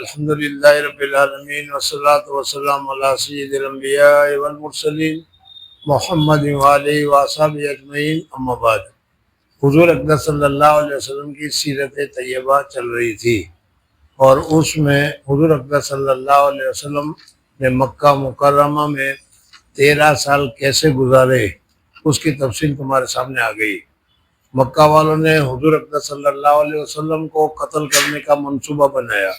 الحمدللہ رب العالمین والصلاة والسلام علی سید الانبیاء والمرسلین محمد وآلہ وصحبہ اجمعین، اما بعد۔ حضور اقدس صلی اللہ علیہ وسلم کی سیرت طیبہ چل رہی تھی، اور اس میں حضور اقدس صلی اللہ علیہ وسلم نے مکہ مکرمہ میں 13 سال کیسے گزارے اس کی تفصیل تمہارے سامنے آ گئی۔ مکہ والوں نے حضور اقدس صلی اللہ علیہ وسلم کو قتل کرنے کا منصوبہ بنایا،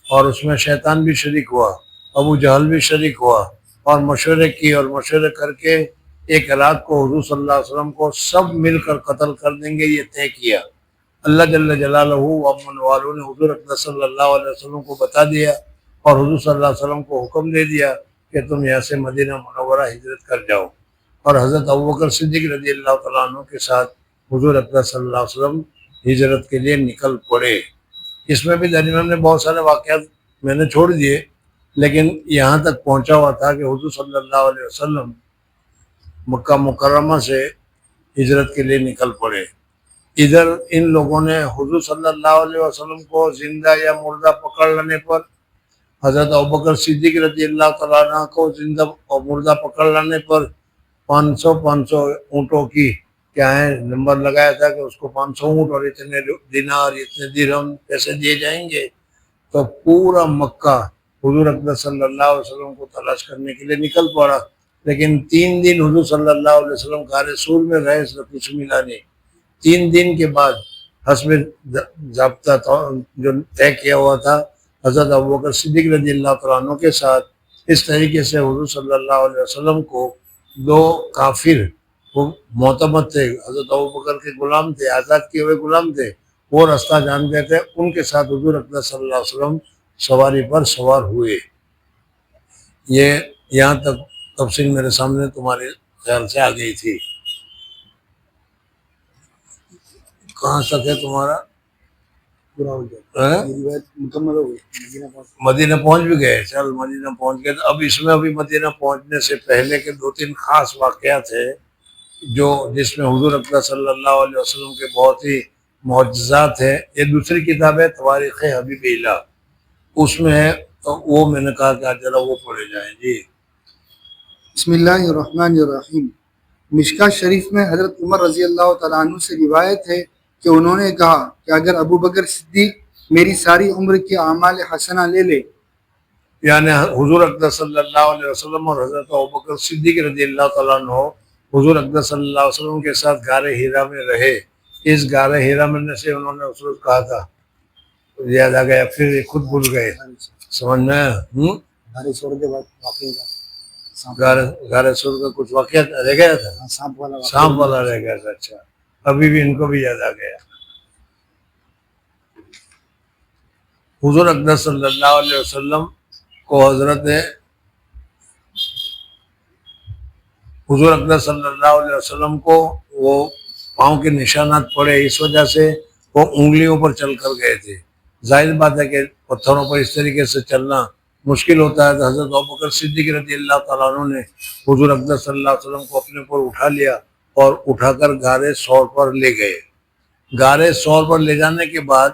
اور اس میں شیطان بھی شریک ہوا، ابو جہل بھی شریک ہوا، اور مشورے کی، اور مشورے کر کے ایک رات کو حضور صلی اللہ علیہ وسلم کو سب مل کر قتل کر دیں گے، یہ طے کیا۔ اللہ جل جلالہ و امن والوں نے حضور اقدس صلی اللہ علیہ وسلم کو بتا دیا، اور حضور صلی اللہ علیہ وسلم کو حکم دے دیا کہ تم یہاں سے مدینہ منورہ ہجرت کر جاؤ، اور حضرت ابوبکر صدیق رضی اللہ تعالیٰ عنہ کے ساتھ حضور اقدس صلی اللہ علیہ وسلم ہجرت کے لیے نکل پڑے۔ اس میں بھی درمیان میں بہت سارے واقعات میں نے چھوڑ دیے، لیکن یہاں تک پہنچا ہوا تھا کہ حضور صلی اللہ علیہ وسلم مکہ مکرمہ سے ہجرت کے لیے نکل پڑے۔ ادھر ان لوگوں نے حضور صلی اللہ علیہ وسلم کو زندہ یا مردہ پکڑ لینے پر، حضرت ابوبکر صدیق رضی اللہ تعالیٰ عنہ کو زندہ اور مردہ پکڑ لینے پر 500 اونٹوں کی کیا ہے نمبر لگایا تھا کہ اس کو 500 اونٹ اور اتنے دینار اتنے درہم پیسے دیے جائیں گے۔ تو پورا مکہ حضور اقدس صلی اللہ علیہ وسلم کو تلاش کرنے کے لیے نکل پڑا، لیکن 3 دن حضور صلی اللہ علیہ وسلم غار سور میں رہے، کچھ ملا نہیں۔ 3 دن کے بعد حسب ضابطہ جو طے کیا ہوا تھا حضرت ابوبکر صدیق رضی اللہ تعالیٰ عنہ کے ساتھ، اس طریقے سے حضور صلی اللہ علیہ وسلم کو 2 کافر وہ معتمد تھے، حضرت ابوبکر کے غلام تھے، آزاد کیے ہوئے غلام تھے، وہ راستہ جانتے تھے، ان کے ساتھ حضور اقدس صلی اللہ علیہ وسلم سواری پر سوار ہوئے۔ یہ یہاں تک تفصیل میرے سامنے تمہارے خیال سے آ گئی تھی۔ کہاں تک ہے تمہارا؟ مکمل ہو گئی، مدینہ پہنچ بھی گئے۔ چل مدینہ پہنچ گئے، تو اب اس میں ابھی مدینہ پہنچنے سے پہلے کے 2-3 خاص واقعات ہیں جس میں حضور اقدس صلی اللہ علیہ وسلم کے بہت ہی معجزات ہیں۔ یہ دوسری کتاب ہے تواریخ حبیب الہ، اس میں ہے، تو وہ میں نے کہا کہ ذرا وہ پڑھے جائیں۔ جی بسم اللہ الرحمن الرحیم۔ مشکاہ شریف میں حضرت عمر رضی اللہ تعالیٰ عنہ سے روایت ہے کہ انہوں نے کہا کہ اگر ابوبکر صدیق میری ساری عمر کی اعمال حسنہ لے لے، یعنی حضور اقدس صلی اللہ علیہ وسلم اور حضرت ابوبکر صدیق رضی اللہ تعالیٰ عنہ حضور اقدس صلی اللہ علیہ وسلم کے ساتھ غار حرا میں رہے۔ اس غار حرا میں سے انہوں نے اس روز کہا تھا، یاد آ گیا، پھر خود بھول گئے، سمجھ میں؟ غار سور کے بعد واقعہ غار سور کا کچھ واقعہ رہ گیا تھا، سانپ والا رہ گیا تھا۔ اچھا، ابھی بھی ان کو بھی یاد آ گیا۔ حضور اقدس صلی اللہ علیہ وسلم کو حضور اقدس صلی اللہ علیہ وسلم کو وہ پاؤں کے نشانات پڑے، اس وجہ سے وہ انگلیوں پر چل کر گئے تھے۔ ظاہر بات ہے کہ پتھروں پر اس طریقے سے چلنا مشکل ہوتا ہے، تو حضرت ابوبکر صدیق رضی اللہ تعالیٰ عنہ نے حضور اقدس صلی اللہ علیہ وسلم کو اپنے پر اٹھا لیا اور اٹھا کر غار ثور پر لے گئے۔ غار ثور پر لے جانے کے بعد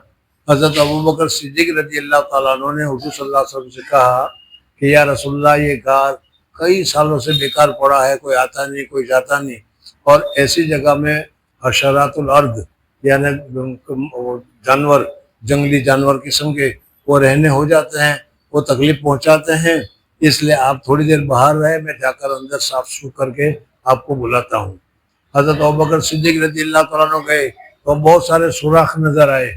حضرت ابوبکر صدیق رضی اللہ تعالیٰ عنہ نے حضور صلی اللہ علیہ وسلم سے کہا کہ یا رسول اللہ، یہ غار کئی سالوں سے بیکار پڑا ہے، کوئی آتا نہیں کوئی جاتا نہیں، اور ایسی جگہ میں حشرات الارض یعنی جانور، جنگلی جانور قسم کے وہ رہنے ہو جاتے ہیں، وہ تکلیف پہنچاتے ہیں، اس لیے آپ تھوڑی دیر باہر رہے، میں جا کر اندر صاف ستھرا کر کے آپ کو بلاتا ہوں۔ حضرت ابوبکر صدیق رضی اللہ تعالیٰ عنہ گئے تو بہت سارے سوراخ نظر آئے،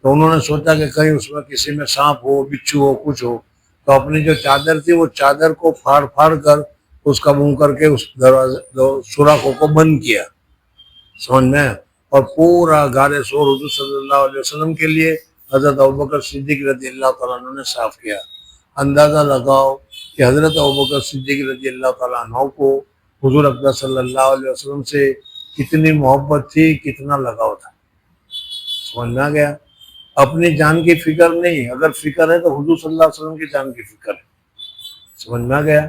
تو انہوں نے سوچا کہ کہیں اس میں کسی میں سانپ ہو، بچھو ہو، کچھ ہو، تو اپنی جو چادر تھی وہ چادر کو پھاڑ کر اس کا منہ کر کے اس دروازے سوراخوں کو بند کیا، سمجھ میں؟ اور پورا غار ثور حضور صلی اللہ علیہ وسلم کے لیے حضرت ابوبکر صدیق رضی اللہ تعالیٰ عنہ نے صاف کیا۔ اندازہ لگاؤ کہ حضرت ابوبکر صدیق رضی اللہ تعالیٰ عنہ کو حضور اقدس صلی اللہ علیہ وسلم سے کتنی محبت تھی، کتنا لگاؤ تھا، سمجھ میں آ گیا؟ اپنی جان کی فکر نہیں، اگر فکر ہے تو حضور صلی اللہ علیہ وسلم کی جان کی فکر ہے، سمجھ میں آ گیا؟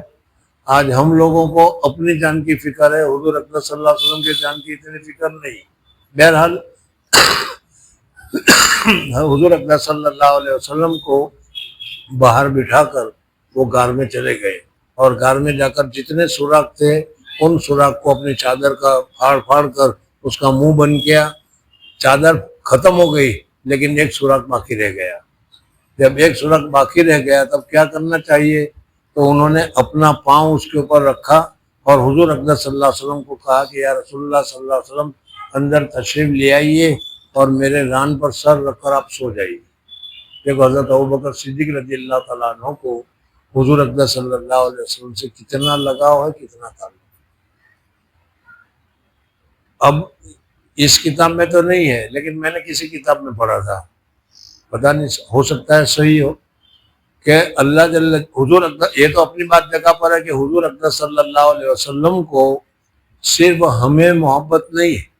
آج ہم لوگوں کو اپنی جان کی فکر ہے، حضور اقدس صلی اللہ علیہ وسلم کی جان کی اتنی فکر نہیں۔ بہرحال حضور اقدس صلی اللہ علیہ وسلم کو باہر بٹھا کر وہ غار میں چلے گئے، اور غار میں جا کر جتنے سوراخ تھے ان سوراخ کو اپنی چادر کا پھاڑ پھاڑ کر اس کا منہ بند کیا۔ چادر ختم ہو گئی لیکن ایک سوراخ باقی رہ گیا۔ جب ایک سوراخ باقی رہ گیا تب کیا کرنا چاہیے؟ تو انہوں نے اپنا پاؤں اس کے اوپر رکھا اور حضور اقدس صلی اللہ علیہ وسلم کو کہا کہ یا رسول اللہ صلی اللہ علیہ وسلم اندر تشریف لے آئیے اور میرے ران پر سر رکھ کر آپ سو جائیے۔ دیکھو حضرت ابوبکر صدیق رضی اللہ تعالیٰ عنہ کو حضور اقدس صلی اللہ علیہ وسلم سے کتنا لگاؤ ہے، کتنا تعلق۔ اب اس کتاب میں تو نہیں ہے لیکن میں نے کسی کتاب میں پڑھا تھا، پتہ نہیں ہو سکتا ہے صحیح ہو، کہ اللہ جل حضور اقدس، یہ تو اپنی بات جگہ پر ہے کہ حضور اقدس صلی اللہ علیہ وسلم کو صرف ہمیں محبت نہیں ہے۔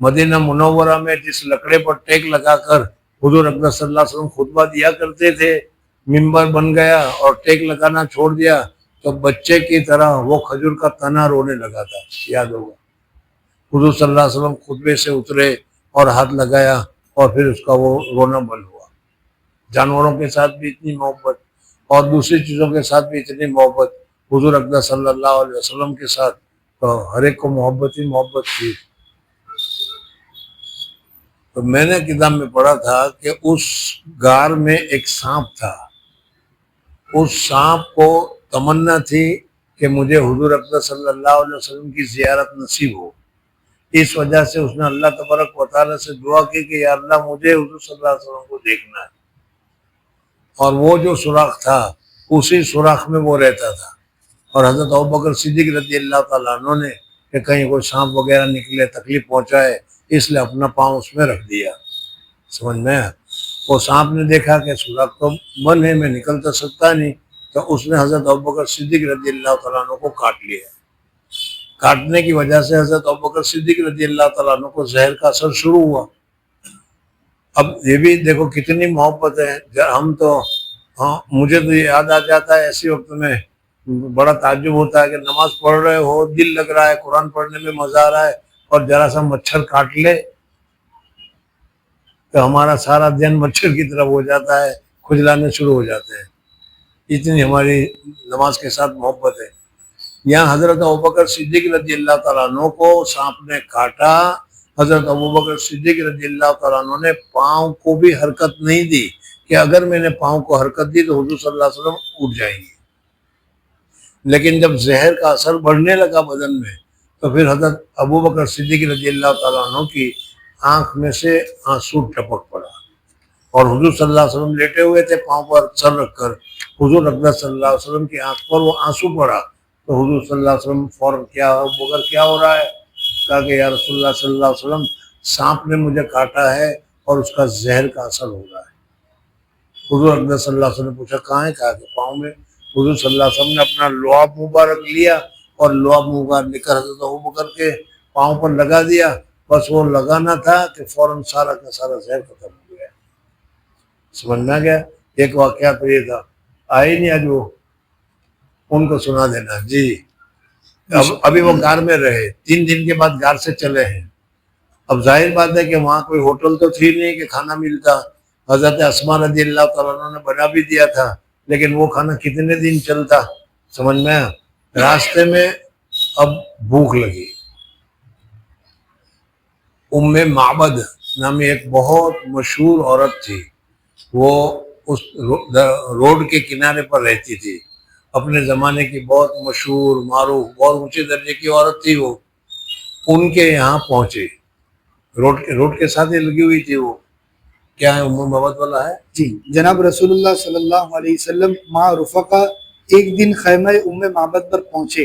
مدینہ منورہ میں جس لکڑے پر ٹیک لگا کر حضور اقدس صلی اللہ علیہ وسلم خطبہ دیا کرتے تھے، ممبر بن گیا اور ٹیک لگانا چھوڑ دیا تو بچے کی طرح وہ کھجور کا تنا رونے لگا تھا، یاد ہوگا۔ حضور صلی اللہ علیہ وسلم خطبے سے اترے اور ہاتھ لگایا اور پھر اس کا وہ رونا بند ہوا۔ جانوروں کے ساتھ بھی اتنی محبت اور دوسری چیزوں کے ساتھ بھی اتنی محبت حضور اقدس صلی اللہ علیہ وسلم کے ساتھ، تو ہر ایک کو محبت ہی محبت تھی۔ تو میں نے کتاب میں پڑھا تھا کہ اس غار میں ایک سانپ تھا، اس سانپ کو تمنا تھی کہ مجھے حضور اقدس صلی اللہ علیہ وسلم کی زیارت نصیب ہو، اس وجہ سے اس نے اللہ تبارک و تعالیٰ سے دعا کی کہ یا اللہ مجھے حضور صلی اللہ علیہ وسلم کو دیکھنا ہے، اور وہ جو سوراخ تھا اسی سوراخ میں وہ رہتا تھا۔ اور حضرت ابوبکر صدیق رضی اللہ تعالیٰ عنہ نے کہ کہیں کوئی سانپ وغیرہ نکلے تکلیف پہنچائے، اس لیے اپنا پاؤں اس میں رکھ دیا۔ سمجھ میں وہ سانپ نے دیکھا کہ سوراخ تو بند ہے، میں نکل تو سکتا نہیں، تو اس نے حضرت ابوبکر صدیق رضی اللہ تعالیٰ عنہ کو کاٹ لیا۔ کاٹنے کی وجہ سے حضرت ابوبکر صدیق رضی اللہ تعالیٰ عنہ کو زہر کا اثر شروع ہوا۔ اب یہ بھی دیکھو کتنی محبت ہے، ہم تو مجھے تو یہ یاد آ جاتا ہے ایسی وقت میں، بڑا تعجب ہوتا ہے کہ نماز پڑھ رہے ہو، دل لگ رہا ہے، قرآن پڑھنے میں مزہ آ رہا ہے، اور ذرا سا مچھر کاٹ لے تو ہمارا سارا دھیان مچھر کی طرف ہو جاتا ہے، کھجلانے شروع ہو جاتے ہیں، اتنی ہماری نماز کے ساتھ محبت ہے۔ یہاں حضرت ابوبکر صدیق رضی اللہ تعالیٰ عنہ کو سانپ نے کاٹا، حضرت ابوبکر صدیق رضی اللہ تعالیٰ عنہ نے پاؤں کو بھی حرکت نہیں دی کہ اگر میں نے پاؤں کو حرکت دی تو حضور صلی اللہ علیہ وسلم اٹھ جائیں گے، لیکن جب زہر کا اثر بڑھنے لگا بدن میں تو پھر حضرت ابوبکر صدیق رضی اللہ تعالیٰ عنہ کی آنکھ میں سے آنسو ٹپک پڑا، اور حضور صلی اللہ علیہ وسلم لیٹے ہوئے تھے پاؤں پر سر رکھ کر، حضور اقدس صلی اللہ علیہ وسلم کی آنکھ پر وہ آنسو پڑا تو حضور صلی اللہ علیہ وسلم فوراً کیا ابوبکر کیا ہو رہا ہے؟ کہا کہ یا رسول اللہ صلی اللہ علیہ وسلم سانپ نے مجھے کاٹا ہے اور اس کا زہر کا اثر ہو رہا ہے۔ حضور اقدس صلی اللہ علیہ وسلم نے پوچھا کہاں ہے؟ کہا کہ پاؤں میں۔ حضور صلی اللہ علیہ وسلم نے اپنا لعاب مبارک لیا اور لعاب مبارک لے کر حضرت ابوبکر کے پاؤں پر لگا دیا، بس وہ لگانا تھا کہ فوراً سارا کا سارا زہر ختم ہو گیا۔ سمجھ میں آ گیا؟ ایک واقعہ تو یہ تھا، آئے نہیں آج وہ، ان کو سنا دینا جی۔ ابھی وہ غار میں رہے، 3 دن کے بعد غار سے چلے ہیں۔ اب ظاہر بات ہے کہ وہاں کوئی ہوٹل تو تھی نہیں کہ کھانا ملتا، حضرت اسماء رضی اللہ تعالیٰ عنہ نے بنا بھی دیا تھا، لیکن وہ کھانا کتنے دن چلتا؟ سمجھ میں آیا؟ راستے میں اب بھوک لگی، ام معبد نامی ایک بہت مشہور عورت تھی، وہ اس روڈ کے کنارے پر رہتی تھی، اپنے زمانے کی بہت مشہور معروف بہت اونچے درجے کی عورت تھی، وہ ان کے یہاں پہنچے، روڈ کے ساتھ ہی لگی ہوئی تھی وہ، کیا ہے ام معبد والا ہے جی جناب رسول اللہ صلی اللہ علیہ وسلم مع رفقا ایک دن خیمہ ام معبد پر پہنچے۔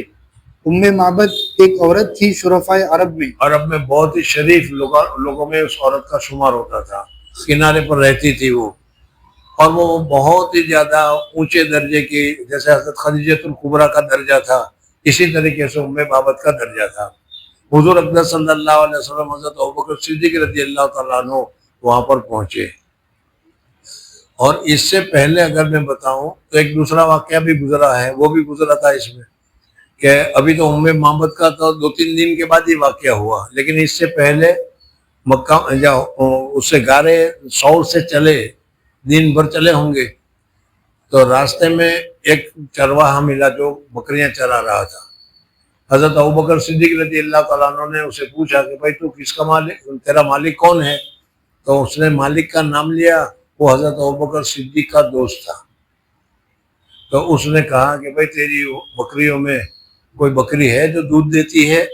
ام معبد ایک عورت تھی شرفائے عرب میں بہت ہی شریف لوگوں میں اس عورت کا شمار ہوتا تھا، کنارے پر رہتی تھی وہ، اور وہ بہت ہی زیادہ اونچے درجے کی، جیسے حضرت خدیجۃ الکبریٰ کا درجہ تھا اسی طریقے سے ام معبد کا درجہ تھا۔ حضور اقدس صلی اللہ علیہ وسلم حضرت ابوبکر صدیق رضی اللہ تعالیٰ عنہ وہاں پر پہنچے۔ اور اس سے پہلے اگر میں بتاؤں تو ایک دوسرا واقعہ بھی گزرا ہے، وہ بھی گزرا تھا اس میں، کہ ابھی تو ام معبد کا تو 2-3 دن کے بعد ہی واقعہ ہوا، لیکن اس سے پہلے مکہ اس سے غارے سور سے چلے، دن بھر چلے ہوں گے، تو راستے میں ایک چرواہا ملا جو بکریاں چرا رہا تھا. حضرت ابوبکر صدیق رضی اللہ تعالیٰ عنہ نے اسے پوچھا کہ بھائی تو کس کا مالک، تیرا مالک کون ہے؟ تو اس نے مالک کا نام لیا. وہ حضرت ابوبکر صدیق کا دوست تھا. تو اس نے کہا کہ بھائی تیری بکریوں میں کوئی بکری ہے جو دودھ دیتی ہے؟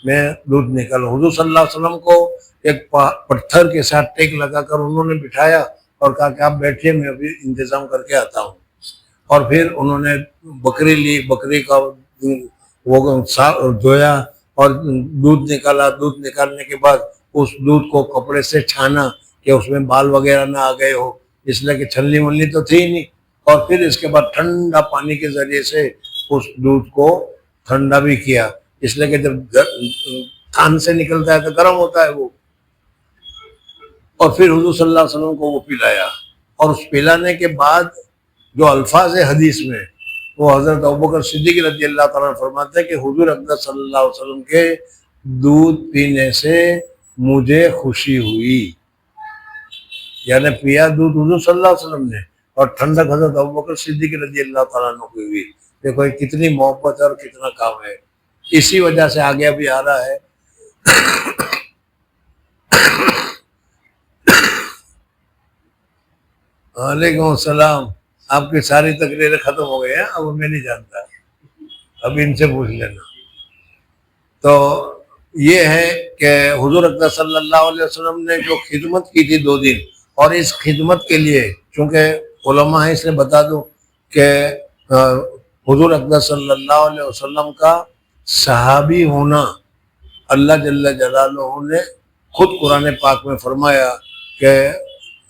میں دودھ نکالوں. حضور صلی اللہ علیہ وسلم کو ایک پتھر کے ساتھ ٹیک لگا کر انہوں نے بٹھایا اور کہا کہ آپ بیٹھیے، میں ابھی انتظام کر کے آتا ہوں. اور پھر انہوں نے بکری لی، بکری کا وہ دھویا اور دودھ نکالا. دودھ نکالنے کے بعد اس دودھ کو کپڑے سے چھانا کہ اس میں بال وغیرہ نہ آ گئے ہو، اس لیے کہ چھلنی ولنی تو تھی ہی نہیں. اور پھر اس کے بعد ٹھنڈا پانی کے ذریعے سے اس دودھ کو ٹھنڈا بھی کیا، اس لیے کہ جب تھان سے نکلتا ہے تو گرم ہوتا ہے وہ. اور پھر حضور صلی اللہ علیہ وسلم کو وہ پلایا. اور اس پلانے کے بعد جو الفاظ حدیث میں وہ حضرت ابوبکر صدیق رضی اللہ تعالیٰ عنہ فرماتے ہیں کہ حضور اقدس صلی اللہ علیہ وسلم کے دودھ پینے سے مجھے خوشی ہوئی. یعنی پیا دودھ حضور صلی اللہ علیہ وسلم نے اور ٹھنڈک حضرت ابوبکر صدیق رضی اللہ تعالیٰ عنہ کو ہوئی. دیکھو کتنی محبت اور کتنا کام ہے. اسی وجہ سے آگے ابھی آ رہا ہے وعلیکم السلام. آپ کی ساری تقریریں ختم ہو گئی ہیں، اب میں نہیں جانتا، اب ان سے پوچھ لینا. تو یہ ہے کہ حضور اقدس صلی اللہ علیہ وسلم نے جو خدمت کی تھی 2 دن، اور اس خدمت کے لیے چونکہ علماء ہیں اس لیے بتا دوں کہ حضور اقدس صلی اللہ علیہ وسلم کا صحابی ہونا اللہ جل جلالہ نے خود قرآن پاک میں فرمایا کہ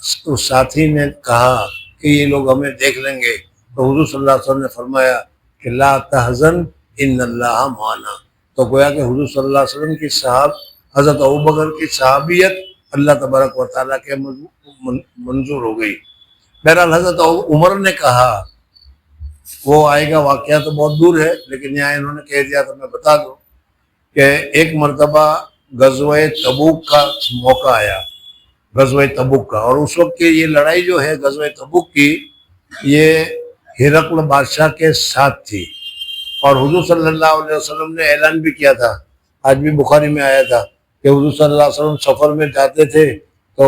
اس ساتھی نے کہا کہ یہ لوگ ہمیں دیکھ لیں گے، تو حضور صلی اللہ علیہ وسلم نے فرمایا کہ لا تحزن ان اللہ معنا. تو گویا کہ حضور صلی اللہ علیہ وسلم کی حضرت ابوبکر کی صحابیت اللہ تبارک و تعالیٰ کے منظور ہو گئی. بہرحال حضرت عمر نے کہا، وہ آئے گا واقعہ تو بہت دور ہے لیکن یہاں انہوں نے کہہ دیا تو میں بتا دوں کہ ایک مرتبہ غزوہ تبوک کا موقع آیا، غزوہ تبوک کا. اور اس وقت کی یہ لڑائی جو ہے غزوہ تبوک کی، یہ ہرقل بادشاہ کے ساتھ تھی. اور حضور صلی اللہ علیہ وسلم نے اعلان بھی کیا تھا، آج بھی بخاری میں آیا تھا کہ حضور صلی اللہ علیہ وسلم سفر میں جاتے تھے تو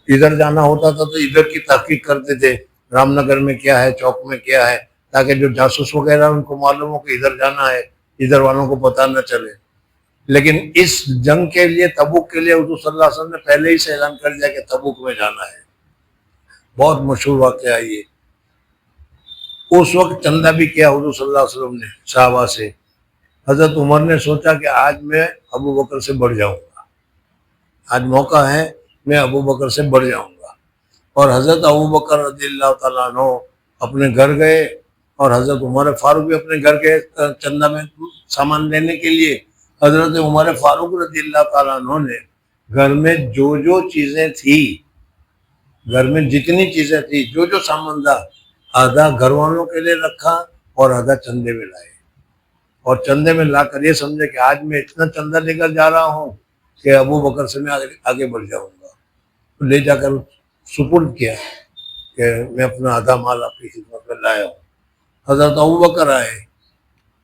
ادھر جانا ہوتا تھا تو ادھر کی تحقیق کرتے تھے، رام نگر میں کیا ہے، چوک میں کیا ہے، تاکہ جو جاسوس وغیرہ ان کو معلوم ہو کہ ادھر جانا ہے، ادھر والوں کو پتہ نہ چلے. لیکن اس جنگ کے لیے، تبوک کے لیے، حضور صلی اللہ علیہ وسلم نے پہلے ہی سے اعلان کر دیا کہ تبوک میں جانا ہے. بہت مشہور واقعہ یہ. اس وقت چندہ بھی کیا حضور صلی اللہ علیہ وسلم نے صحابہ سے. حضرت عمر نے سوچا کہ آج میں ابوبکر سے بڑھ جاؤں گا، آج موقع ہے میں ابوبکر سے بڑھ جاؤں گا. اور حضرت ابوبکر رضی اللہ تعالیٰ عنہ اپنے گھر گئے اور حضرت عمر فاروق بھی اپنے گھر گئے چندہ میں سامان لینے کے لیے. حضرت عمر فاروق رضی اللہ تعالیٰ عنہ نے گھر میں جو چیزیں تھی، گھر میں جتنی چیزیں تھی، جو سامان تھا، آدھا گھر والوں کے لیے رکھا اور آدھا چندے میں لائے. اور چندے میں لا کر یہ سمجھے کہ آج میں اتنا چندہ لے کر جا رہا ہوں کہ ابوبکر سے میں آگے بڑھ جاؤں گا. لے جا کر سپرد کیا کہ میں اپنا آدھا مال آپ کی خدمت میں لایا ہوں. حضرت ابوبکر آئے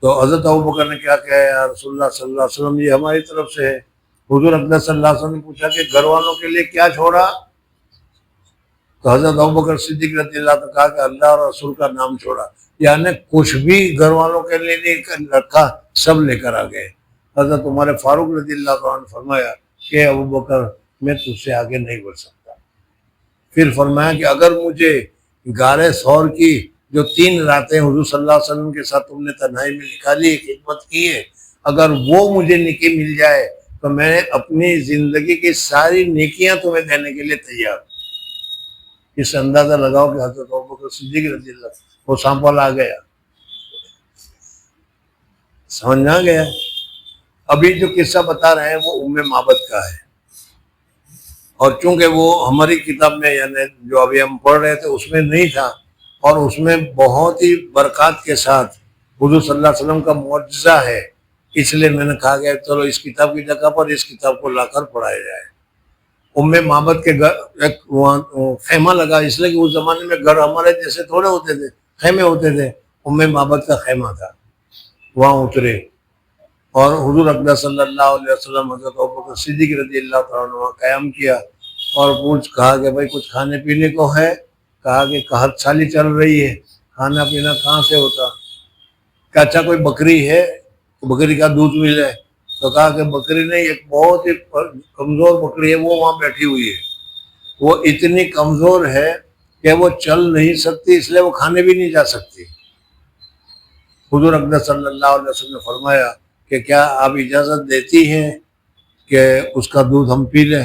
تو حضرت ابوبکر نے کیا کہا، یا رسول اللہ صلی اللہ علیہ وسلم یہ ہماری طرف سے ہے. حضور اقدس صلی اللہ علیہ وسلم نے پوچھا کہ گھر والوں کے لیے کیا چھوڑا؟ تو حضرت ابوبکر صدیق رضی اللہ عنہ نے کہا کہ اللہ اور رسول کا نام چھوڑا. یعنی کچھ بھی گھر والوں کے لیے نہیں رکھا، سب لے کر آ گئے. حضرت عمر فاروق رضی اللہ عنہ نے فرمایا کہ ابوبکر میں تجھ سے آگے نہیں بڑھ سکتا. پھر فرمایا کہ اگر مجھے غار ثور کی جو 3 راتیں حضور صلی اللہ علیہ وسلم کے ساتھ تم نے تنہائی میں نکالی، خدمت کی ہے، اگر وہ مجھے نیکی مل جائے تو میں اپنی زندگی کی ساری نیکیاں تمہیں دینے کے لیے تیار ہوں. اس سے اندازہ لگاؤ کہ حضرت ابوبکر صدیق رضی اللہ عنہ وہ سانپل آ گیا، سمجھ نہ گیا. ابھی جو قصہ بتا رہے ہیں وہ ام معبد کا ہے، اور چونکہ وہ ہماری کتاب میں یعنی جو ابھی ہم پڑھ رہے تھے اس میں نہیں تھا، اور اس میں بہت ہی برکات کے ساتھ حضور صلی اللہ علیہ وسلم کا معجزہ ہے، اس لیے میں نے کہا کہ چلو اس کتاب کی جگہ پر اس کتاب کو لا کر پڑھایا جائے. ام معبد کے گھر ایک خیمہ لگا، اس لیے کہ اس زمانے میں گھر ہمارے جیسے تھوڑے ہوتے تھے، خیمے ہوتے تھے، معبد کا خیمہ تھا، وہاں اترے اور حضور اقدس صلی اللہ علیہ وسلم حضرت ابوبکر صدیق رضی اللہ تعالیٰ عنہ وہاں قیام کیا اور کہا کہ بھائی کچھ کھانے پینے کو ہے؟ کہا کہ قحط سالی چل رہی ہے، کھانا پینا کہاں سے ہوتا؟ کہ اچھا کوئی بکری ہے، بکری کا دودھ ملے؟ تو کہا کہ بکری نہیں، ایک بہت ہی کمزور بکری ہے، وہ وہاں بیٹھی ہوئی ہے، وہ اتنی کمزور ہے کہ وہ چل نہیں سکتی، اس لیے وہ کھانے بھی نہیں جا سکتی۔ حضور اقدس صلی اللہ علیہ وسلم نے فرمایا کہ کیا آپ اجازت دیتی ہیں کہ اس کا دودھ ہم پی لیں؟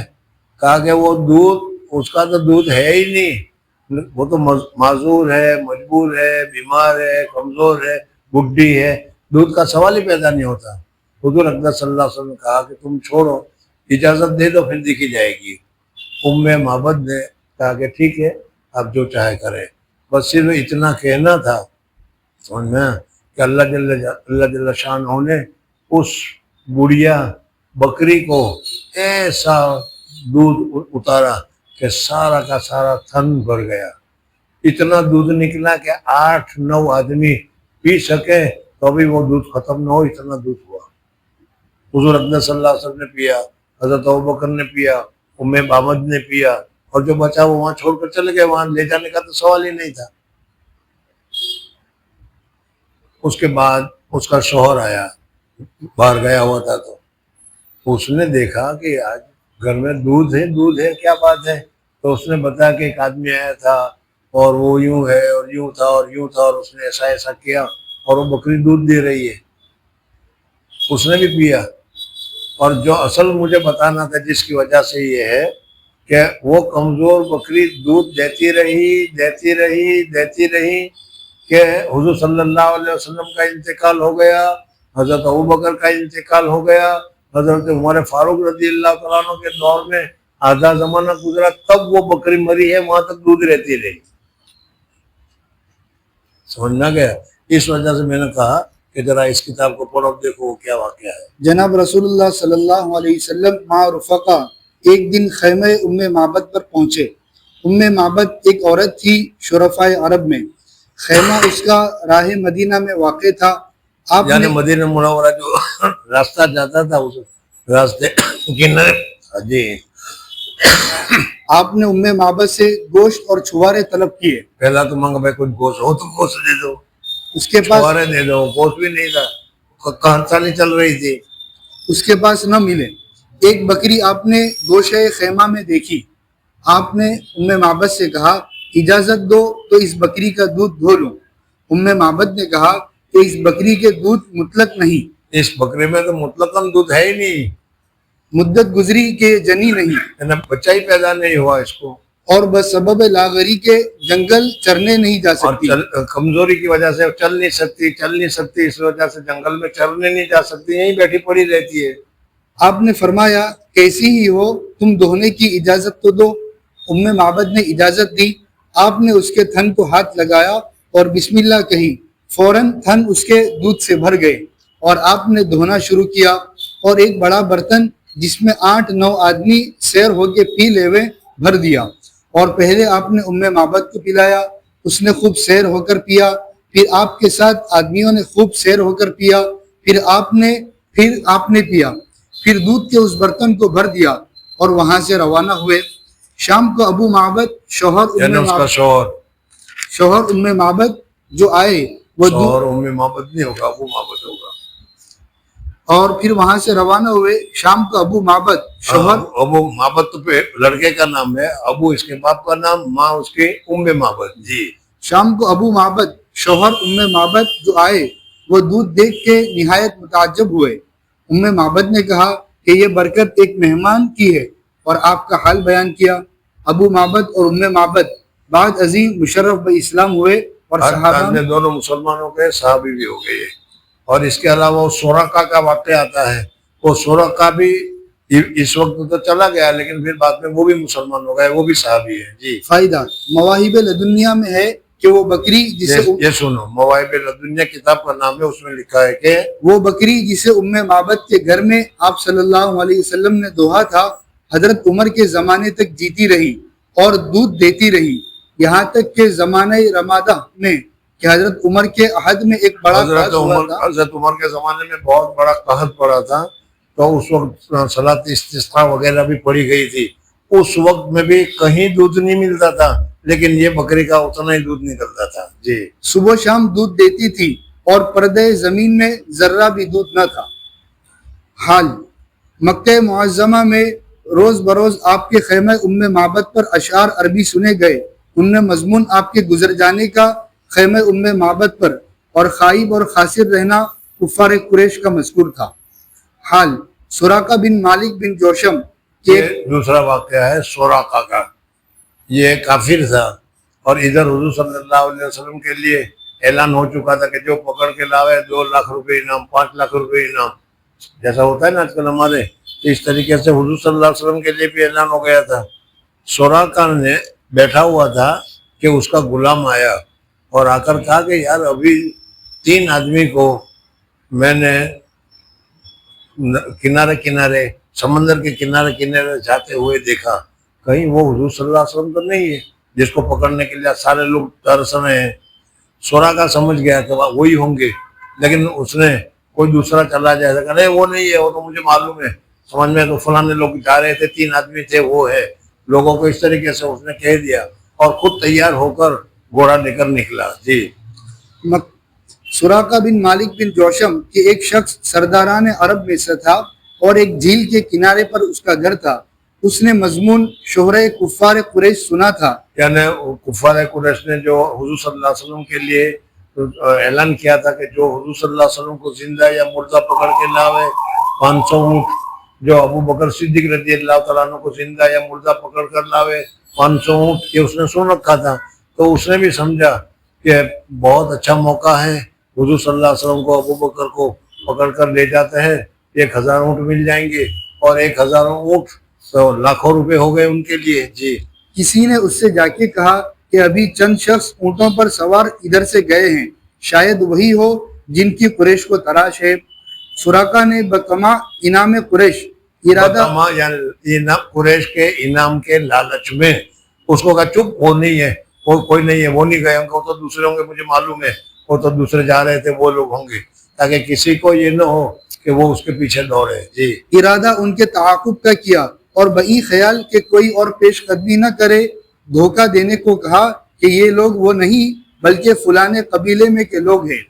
کہا کہ وہ دودھ، اس کا تو دودھ ہے ہی نہیں، وہ تو معذور ہے، مجبور ہے، بیمار ہے، کمزور ہے، بڈھی ہے، دودھ کا سوال ہی پیدا نہیں ہوتا۔ حضور اقدس صلی اللہ علیہ وسلم نے کہا کہ تم چھوڑو، اجازت دے دو، پھر دیکھی جائے گی۔ معبد نے کہا کہ ٹھیک ہے، آپ جو چاہے کریں، بس صرف اتنا کہنا تھا، سمجھ میں، کہ اللہ جل شانہ نے اس بڑھیا بکری کو ایسا دودھ اتارا کہ سارا کا سارا تھن بھر گیا، اتنا دودھ نکلا کہ 8-9 آدمی پی سکے تو بھی وہ دودھ ختم نہ ہو، اتنا دودھ ہوا۔ حضور اقدس صلی اللہ علیہ وسلم نے پیا، حضرت ابوبکر نے پیا، معبد نے پیا، اور جو بچا وہ وہاں چھوڑ کر چلے گئے، وہاں لے جانے کا تو سوال ہی نہیں تھا۔ اس کے بعد اس کا شوہر آیا، باہر گیا ہوا تھا، تو اس نے دیکھا کہ آج گھر میں دودھ ہے، کیا بات ہے؟ تو اس نے بتایا کہ ایک آدمی آیا تھا اور وہ یوں ہے اور یوں تھا اور یوں تھا، اور اس نے ایسا کیا، اور وہ بکری دودھ دے رہی ہے۔ اس نے بھی پیا، اور جو اصل مجھے بتانا تھا جس کی وجہ سے یہ ہے کہ وہ کمزور بکری دودھ دیتی رہی کہ حضور صلی اللہ علیہ وسلم کا انتقال ہو گیا، حضرت ابوبکر کا انتقال ہو گیا، حضرت عمر فاروق رضی اللہ تعالیٰ عنہ کے دور میں آدھا زمانہ گزرا، تب وہ بکری مری ہے، وہاں تک دودھ رہتی رہی۔ سمجھنا گیا؟ اس وجہ سے میں نے کہا کہ ذرا اس کتاب کو پڑھو، دیکھو کیا واقعہ ہے۔ جناب رسول اللہ صلی اللہ علیہ وسلم مع رفقا ایک دن خیمہ معبد پر پہنچے۔ معبد ایک عورت تھی شرفائے عرب میں، خیمہ اس کا راہ مدینہ میں واقع تھا۔ آپ یعنی مدینہ منورہ جو راستہ جاتا تھا اس راستے جی، آپ نے معبد سے گوشت اور چھوارے طلب کیے۔ پہلا تو مانگا بھائی کچھ گوشت ہو تو گوشت دے دو، اس کے پاس چھوارے دے دو، گوشت بھی نہیں تھا، کہانسالی چل رہی تھی، اس کے پاس نہ ملے۔ ایک بکری آپ نے گوشہ خیمہ میں دیکھی، آپ نے معبد سے کہا اجازت دو تو اس بکری کا دودھ دھو لوں۔ معبد نے کہا کہ اس بکری کے دودھ مطلق نہیں، اس بکری میں تو مطلقاً دودھ ہے ہی نہیں، مدت گزری کہ جنی نہیں، بچہ ہی پیدا نہیں ہوا اس کو، اور بسبب لاغری کے جنگل چرنے نہیں جا سکتی، اور کمزوری کی وجہ سے چل نہیں سکتی، اس وجہ سے جنگل میں چرنے نہیں جا سکتی، یہیں بیٹھی پڑی رہتی ہے۔ آپ نے فرمایا کیسی ہی ہو تم دھونے کی اجازت تو دو۔ معبد نے اجازت دی، آپ نے اس کے تھن کو ہاتھ لگایا اور بسم اللہ کہی، فوراً تھن اس کے دودھ سے بھر گئے، اور آپ نے دھونا شروع کیا، اور ایک بڑا برتن جس میں 8-9 آدمی سیر ہو کے پی لے ہوئے بھر دیا، اور پہلے آپ نے معبد کو پلایا، اس نے خوب سیر ہو کر پیا، پھر آپ کے ساتھ آدمیوں نے خوب سیر ہو کر پیا، پھر آپ نے پیا، پھر دودھ کے اس برتن کو بھر دیا اور وہاں سے روانہ ہوئے۔ شام کو ابو معبد شوہر معبد جو آئے وہ معبد نہیں ہوگا، ابو معبد ہوگا، اور پھر وہاں سے روانہ ہوئے۔ شام کو ابو معبد شوہر ابو معبد تو لڑکے کا نام ہے، ابو اس کے باپ کا نام، ماں اس کے معبد۔ جی، شام کو ابو معبد شوہر معبد جو آئے وہ دودھ دیکھ کے نہایت متعجب ہوئے۔ معبد نے کہا کہ یہ برکت ایک مہمان کی ہے، اور آپ کا حال بیان کیا۔ ابو معبد اور معبد بعد عظیم مشرف اسلام ہوئے، اور صحابہ میں دونوں مسلمانوں کے صحابی بھی ہو گئے۔ اور اس کے علاوہ سورقہ کا واقعہ آتا ہے، وہ سورقہ بھی اس وقت تو چلا گیا، لیکن پھر بعد میں وہ بھی مسلمان ہو گئے، وہ بھی صحابی ہے۔ جی، فائدہ مواہب لدنیا میں ہے کہ وہ بکری جسے یہ سنو، مواہب لدنیا کتاب کا نام ہے، اس میں لکھا ہے کہ وہ بکری جسے معبد کے گھر میں آپ صلی اللہ علیہ وسلم نے دوہا تھا، حضرت عمر کے زمانے تک جیتی رہی اور دودھ دیتی رہی، یہاں تک کہ زمانہ رمادہ میں کہ حضرت عمر کے عہد میں ایک بڑا قحط ہوا تھا. حضرت عمر کے زمانے میں بہت بڑا قحط پڑا تھا، تو اس وقت صلاۃ استسقاء وغیرہ بھی پڑھی گئی تھی. اس وقت میں بھی کہیں دودھ نہیں ملتا تھا، لیکن یہ بکری کا اتنا ہی دودھ نکلتا تھا. جی، صبح شام دودھ دیتی تھی اور پردے زمین میں ذرہ بھی دودھ نہ تھا. حال مکہ معظمہ میں روز بروز آپ کے خیمہ ام معبد پر اشعار عربی سنے گئے. ان میں مضمون آپ کے گزر جانے کا خیمہ ام معبد پر اور خائب اور خاسر رہنا کفار قریش کا مذکور تھا. حال سراقہ بن مالک بن جوشم کے یہ دوسرا واقعہ ہے سوراقہ کا. یہ کافر تھا اور ادھر حضور صلی اللہ علیہ وسلم کے لیے اعلان ہو چکا تھا کہ جو پکڑ کے لاوے 2 لاکھ روپے انعام، 5 لاکھ روپے انعام، جیسا ہوتا ہے نا آج کل ہمارے. اس طریقے سے حضور صلی اللہ علیہ وسلم کے لیے بھی اعلان ہو گیا تھا. سوراقہ نے بیٹھا ہوا تھا کہ اس کا غلام آیا اور آ کر کہا کہ یار ابھی 3 آدمی کو میں نے کنارے سمندر کے کنارے جاتے ہوئے دیکھا، کہیں وہ حضور صلی اللہ علیہ وسلم تو نہیں ہے جس کو پکڑنے کے لیے سارے لوگ ترس رہے ہیں. سوراقہ سمجھ گیا کہ وہی ہوں گے، لیکن اس نے کوئی دوسرا چلا جائے گا، نہیں وہ نہیں ہے، وہ تو مجھے معلوم ہے، سمجھ میں تو فلانے لوگ جا رہے تھے، 3 آدمی تھے، وہ ہے. لوگوں کو اس طریقے سے اس نے کہہ دیا اور خود تیار ہو کر گھوڑا لے کر نکلا. جی، سراقہ بن مالک بن جوشم کے ایک شخص سرداران عرب میں سے تھا اور ایک جھیل کے کنارے پر اس کا گھر تھا. اس نے مضمون شہرہ کفار قریش سنا تھا، یعنی کفار قریش نے جو حضور صلی اللہ علیہ وسلم کے لیے اعلان کیا تھا کہ جو حضور صلی اللہ علیہ وسلم کو زندہ یا مردہ پکڑ کے لاوے 500 اونٹ، جو ابو بکر صدیق رضی اللہ تعالیٰ عنہ کو زندہ یا مردہ پکڑ کر لاوے 500 اونٹ، یہ اس نے سن رکھا تھا. تو اس نے بھی سمجھا کہ بہت اچھا موقع ہے، حضور صلی اللہ علیہ وسلم کو ابو بکر کو پکڑ کر لے جاتے ہیں، 1000 اونٹ مل جائیں گے، اور 1000 اونٹ تو لاکھوں روپے ہو گئے ان کے لیے. جی، کسی نے اس سے جا کے کہا کہ ابھی چند شخص اونٹوں پر سوار ادھر سے گئے ہیں، شاید وہی ہو جن کی قریش کو تلاش ہے. سراقہ نے بطمع انعام قریش ارادہ یعنی قریش کے انعام کے لالچ میں اس کو کہا چپ، وہ نہیں ہے، کوئی نہیں ہے، وہ نہیں گئے ہوں گے، وہ تو دوسرے ہوں گے، مجھے معلوم ہے، وہ تو دوسرے جا رہے تھے، وہ لوگ ہوں گے، تاکہ کسی کو یہ نہ ہو کہ وہ اس کے پیچھے دوڑے. جی، ارادہ ان کے تعاقب کا کیا اور بئی خیال کہ کوئی اور پیش قدمی نہ کرے دھوکہ دینے کو کہا کہ یہ لوگ وہ نہیں بلکہ فلانے قبیلے میں کے لوگ ہیں.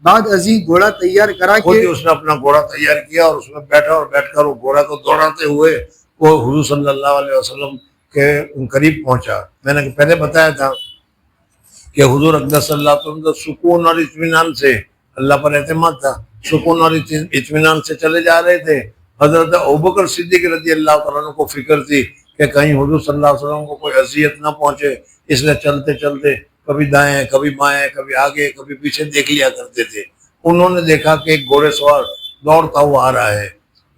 بعد ازیں گھوڑا تیار کرا خود کے ہی اس نے اپنا گھوڑا تیار کیا اور اس میں بیٹھا اور بیٹھ کر وہ گھوڑا کو دوڑاتے ہوئے وہ حضور صلی اللہ علیہ وسلم کے قریب پہنچا. میں نے پہلے بتایا تھا کہ حضور اقدس صلی اللہ علیہ وسلم سکون اور اطمینان سے، اللہ پر اعتماد تھا، سکون اور اطمینان سے چلے جا رہے تھے. حضرت ابوبکر صدیق رضی اللہ تعالیٰ عنہ کو فکر تھی کہ کہیں حضور صلی اللہ علیہ وسلم کو کوئی اذیت نہ پہنچے، اس لیے چلتے چلتے کبھی دائیں کبھی بائیں کبھی آگے کبھی پیچھے دیکھ لیا کرتے تھے. انہوں نے دیکھا کہ ایک گھوڑے سوار دوڑتا ہوا آ رہا ہے.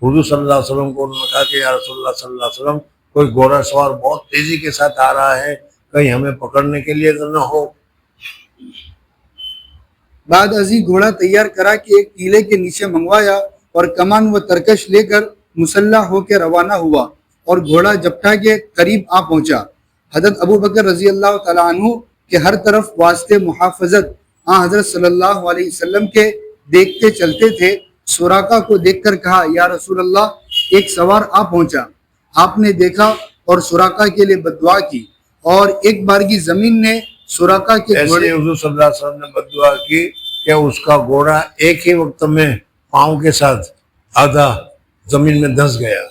حضور صلی اللہ علیہ وسلم کو انہوں نے کہا کہ یا رسول اللہ صلی اللہ علیہ وسلم، کوئی گھوڑا سوار بہت تیزی کے ساتھ آ رہا ہے، کہیں ہمیں پکڑنے کے لیے تو نہ ہو. بعد ازیں گھوڑا تیار کرا کے ایک ٹیلے کے نیچے منگوایا اور کمان و ترکش لے کر مسلح ہو کے روانہ ہوا اور گھوڑا جپٹا کے قریب آ پہنچا. حضرت ابو بکر رضی اللہ تعالیٰ عنہ کے ہر طرف واسطے محافظت حضرت صلی اللہ علیہ وسلم کے دیکھتے چلتے تھے. سراقہ کو دیکھ کر کہا یا رسول اللہ، ایک سوار آ پہنچا. آپ نے دیکھا اور سراقہ کے لیے بددعا کی اور ایک بارگی زمین نے سراقہ کے گھوڑے حضور صلی اللہ علیہ وسلم نے بددعا کی کہ اس کا گھوڑا ایک ہی وقت میں پاؤں کے ساتھ آدھا زمین میں دھس گیا.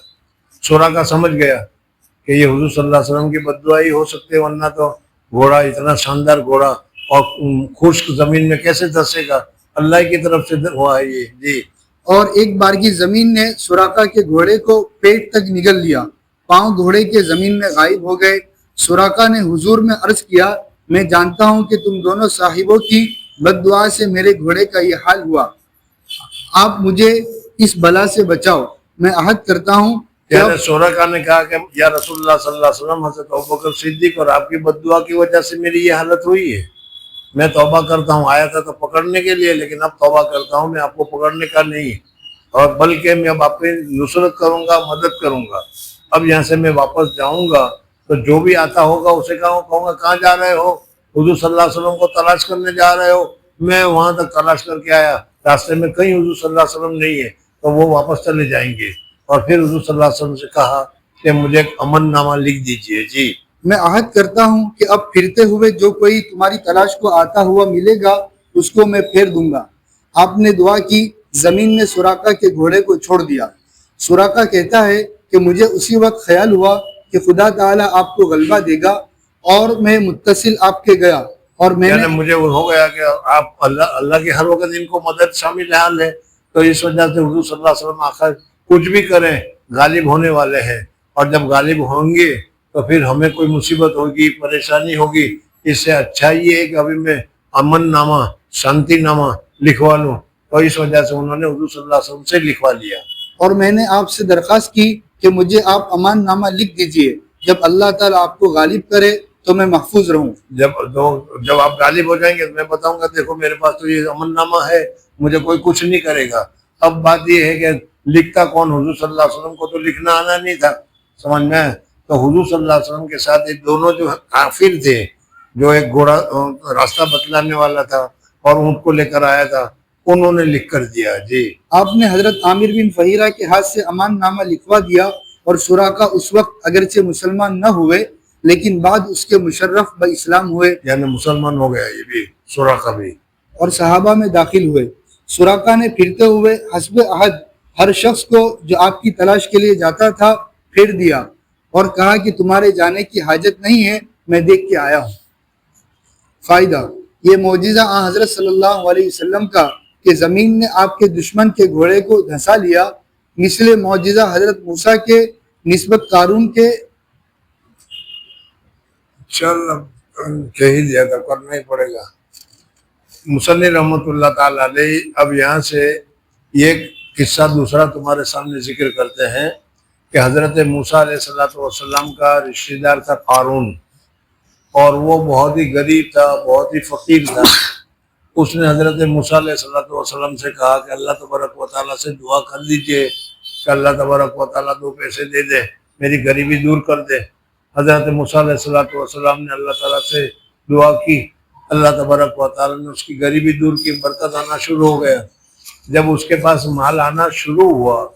سراقہ سمجھ گیا کہ یہ حضور صلی اللہ علیہ وسلم کی بددعا ہی ہو سکتے، ورنہ تو گھوڑا اتنا شاندار گھوڑا اور خشک زمین میں کیسے دھسے گا، اللہ کی طرف سے ہوا ہے یہ. جی، اور ایک بارگی زمین نے سراقہ کے گھوڑے کو پیٹ تک نگل لیا، پاؤں گھوڑے کے زمین میں غائب ہو گئے. سراقہ نے حضور میں عرض کیا میں جانتا ہوں کہ تم دونوں صاحبوں کی بددعا سے میرے گھوڑے کا یہ حال ہوا، آپ مجھے اس بلا سے بچاؤ، میں عہد کرتا ہوں. سراقہ نے کہا کہ یا رسول اللہ صلی اللہ علیہ وسلم، حضرت ابوبکر صدیق اور آپ کی بددعا کی وجہ سے میری یہ حالت ہوئی ہے، میں توبہ کرتا ہوں، آیا تھا تو پکڑنے کے لیے، لیکن اب توبہ کرتا ہوں، میں آپ کو پکڑنے کا نہیں، اور بلکہ میں اب آپ کی نصرت کروں گا، مدد کروں گا. اب یہاں سے میں واپس جاؤں گا تو جو بھی آتا ہوگا اسے کہوں گا کہاں جا رہے ہو، حضور صلی اللہ علیہ وسلم کو تلاش کرنے جا رہے ہو, میں وہاں تک تلاش کر کے آیا, راستے میں کہیں حضور صلی اللہ علیہ وسلم نہیں ہے, تو وہ واپس چلے جائیں گے. اور پھر حضور صلی اللہ علیہ وسلم سے کہا کہ مجھے ایک امن نامہ لکھ دیجئے. جی میں عہد کرتا ہوں کہ اب پھرتے ہوئے جو کوئی تمہاری تلاش کو آتا ہوا ملے گا اس کو میں پھیر دوں گا. آپ نے دعا کی. زمین نے سراقہ کے گھوڑے کو چھوڑ دیا. سراقہ کہتا ہے کہ مجھے اسی وقت خیال ہوا کہ خدا تعالیٰ آپ کو غلبہ دے گا, اور میں متصل آپ کے گیا, اور میں نے مجھے ہو گیا کہ آپ اللہ کے ہر وقت ان کو مدد شامل حال ہے, تو اس وجہ سے حضور صلی اللہ علیہ وسلم آخر کچھ بھی کریں غالب ہونے والے ہیں, اور جب غالب ہوں گے تو پھر ہمیں کوئی مصیبت ہوگی, پریشانی ہوگی, اس سے اچھا یہ ہے کہ ابھی میں امن نامہ, شانتی نامہ لکھوا لوں. تو اس وجہ سے انہوں نے حضور صلی اللہ علیہ وسلم سے لکھوا لیا. اور میں نے آپ سے درخواست کی کہ مجھے آپ امان نامہ لکھ دیجئے, جب اللہ تعالیٰ آپ کو غالب کرے تو میں محفوظ رہوں. جب آپ غالب ہو جائیں گے تو میں بتاؤں گا دیکھو میرے پاس تو یہ امن نامہ ہے, مجھے کوئی کچھ نہیں کرے گا. اب بات یہ ہے کہ لکھتا کون؟ حضور صلی اللہ علیہ وسلم کو تو لکھنا آنا نہیں تھا, سمجھ میں. تو حضور صلی اللہ علیہ وسلم کے ساتھ یہ دونوں جو کافر تھے, جو ایک گھوڑا راستہ بتلانے والا تھا اور اونٹ کو لے کر آیا تھا, انہوں نے لکھ کر دیا. جی آپ نے حضرت عامر بن فہیرہ کے ہاتھ سے امان نامہ لکھوا دیا, اور سراقہ اس وقت اگرچہ مسلمان نہ ہوئے لیکن بعد اس کے مشرف با اسلام ہوئے, یعنی مسلمان ہو گیا یہ بھی, سراقہ بھی, اور صحابہ میں داخل ہوئے. سراقہ نے پھرتے ہوئے حسب عہد ہر شخص کو جو آپ کی تلاش کے لیے جاتا تھا پھیر دیا, اور کہا کہ تمہارے جانے کی حاجت نہیں ہے, میں دیکھ کے آیا ہوں. فائدہ: یہ معجزہ آن حضرت صلی اللہ علیہ وسلم کا کہ زمین نے آپ کے دشمن کے گھوڑے کو دھنسا لیا, مثل معجزہ حضرت موسیٰ کے نسبت قارون کے. چل کہہ ہی دیا تھا, کرنا ہی پڑے گا. مصنف رحمۃ اللہ تعالی علیہ اب یہاں سے یہ قصہ دوسرا تمہارے سامنے ذکر کرتے ہیں کہ حضرت موسیٰ علیہ السلام کا رشتہ دار تھا قارون, اور وہ بہت ہی غریب تھا, بہت ہی فقیر تھا. اس نے حضرت موسیٰ علیہ السلام سے کہا کہ اللہ تبارک و تعالیٰ سے دعا کر لیجئے کہ اللہ تبارک و تعالیٰ 2 پیسے دے دے, میری غریبی دور کر دے. حضرت موسیٰ علیہ السلام نے اللہ تعالیٰ سے دعا کی, اللہ تبارک و تعالیٰ نے اس کی غریبی دور کی, برکت آنا شروع ہو گیا. جب اس کے پاس مال آنا شروع ہوا